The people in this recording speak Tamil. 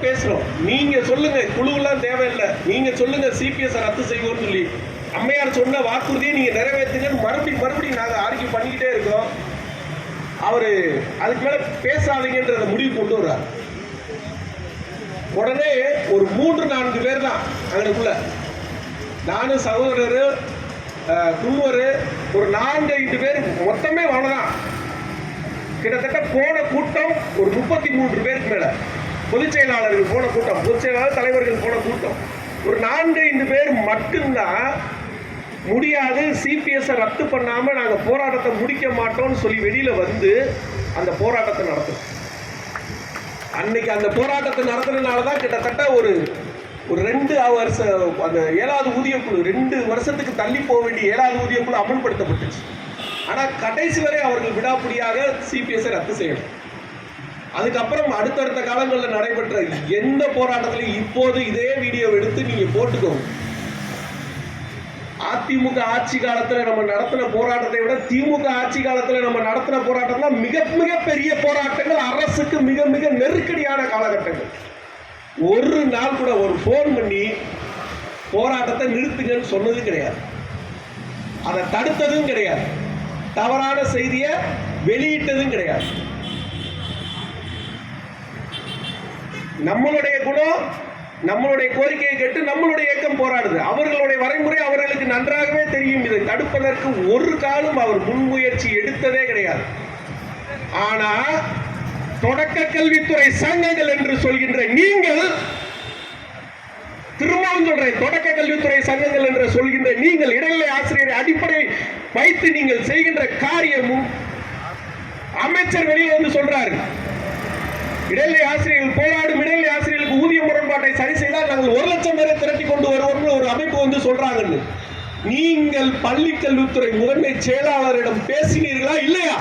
பேசுறோம். நீங்க சொல்லுங்க, குழுவெல்லாம் தேவையில்லை, நீங்க சொல்லுங்க சிபிஎஸ் ரத்து செய்வோம்னு சொல்லி. அம்மையார் சொன்ன வாக்குறுதியை நீங்க நிறைவேற்றுங்கன்னு மறுபடியும் நாங்க ஆர்கியூ பண்ணிக்கிட்டே இருக்கோம். அவரு அதுக்கு மேல பேசாதீங்கன்றத முடிவு கொண்டு வர்றாரு. உடனே ஒரு 3-4 பேர் தான் அங்கனுக்குள்ள, நானும் சகோதரரு குழுவரு ஒரு 4-5 பேர் மொத்தமே அவ்வளவுதான். கிட்டத்தட்ட போன கூட்டம் ஒரு 33 பேருக்கு மேல, பொதுச் செயலாளர்கள் போன கூட்டம், பொதுச் செயலாளர் தலைவர்கள் போன கூட்டம் ஒரு 4-5 பேர் மட்டும்தான் முடியாது, சிபிஎஸ் ரத்து பண்ணாம நாங்க போராட்டத்தை முடிக்க மாட்டோம்னு சொல்லி வெளியில வந்து அந்த போராட்டத்தை நடத்தும். அன்னைக்கு அந்த போராட்டத்தை நடத்துறதுனாலதான் கிட்டத்தட்ட ஒரு 2 hours அந்த 7வது ஊதியக்குழு 2 வருஷத்துக்கு தள்ளி போக வேண்டிய 7வது ஊதியக்குழு அமல்படுத்தப்பட்டுச்சு. ஆனா கடைசி வரை அவர்கள் விடாப்பிடியாக சிபிஎஸ் ரத்து செய்யணும். அதுக்கப்புறம் அடுத்தடுத்த காலங்களில் நடைபெற்ற எந்த போராட்டத்திலையும் இப்போது இதே வீடியோ எடுத்து நீங்க போட்டுக்கோங்க. அதிமுக ஆட்சி காலத்தில் நம்ம நடத்தின போராட்டத்தை விட திமுக ஆட்சி காலத்தில் நம்ம நடத்தின போராட்டம் மிக மிக பெரிய போராட்டங்கள், அரசுக்கு மிக மிக நெருக்கடியான காலகட்டங்கள். ஒரு நாள் கூட ஒரு போன் பண்ணி போராட்டத்தை நிறுத்துங்கன்னு சொன்னது கிடையாது, அதை தடுத்ததும் கிடையாது, தவறான செய்தியை வெளியிட்டதும் கிடையாது. நம்மளுடைய குணம், நம்மளுடைய கோரிக்கையை கேட்டு நம்மளுடைய இயக்கம் போராடுது. அவர்களுடைய வரைமுறை அவர்களுக்கு நன்றாகவே தெரியும். இதை தடுப்பதற்கு ஒரு காலம் அவர் முன்முயற்சி எடுத்ததே கிடையாது. ஆனா தொடக்க கல்வித்துறை சங்கங்கள் என்று சொல்கின்ற நீங்கள், திரும்பவும் சொல்றேன், தொடக்க கல்வித்துறை சங்கங்கள் என்று சொல்கின்ற நீங்கள், இடைநிலை ஆசிரியரை அடிப்படை வைத்து நீங்கள் செய்கின்ற காரியமும் அமைச்சர் வெளியே வந்து சொல்றாரு, இடைநிலை ஆசிரியர்கள் போராடும் இடைநிலை ஆசிரியர்களுக்கு ஊதிய முரண்பாட்டை சரி செய்தால் நாங்கள் 1 லட்சம் பேரை திரட்டி கொண்டு வருவோம்னு ஒரு அமைப்பு வந்து சொல்றாங்கன்னு. நீங்கள் பள்ளி கல்வித்துறை முதன்மை செயலாளரிடம் பேசினீர்களா இல்லையா?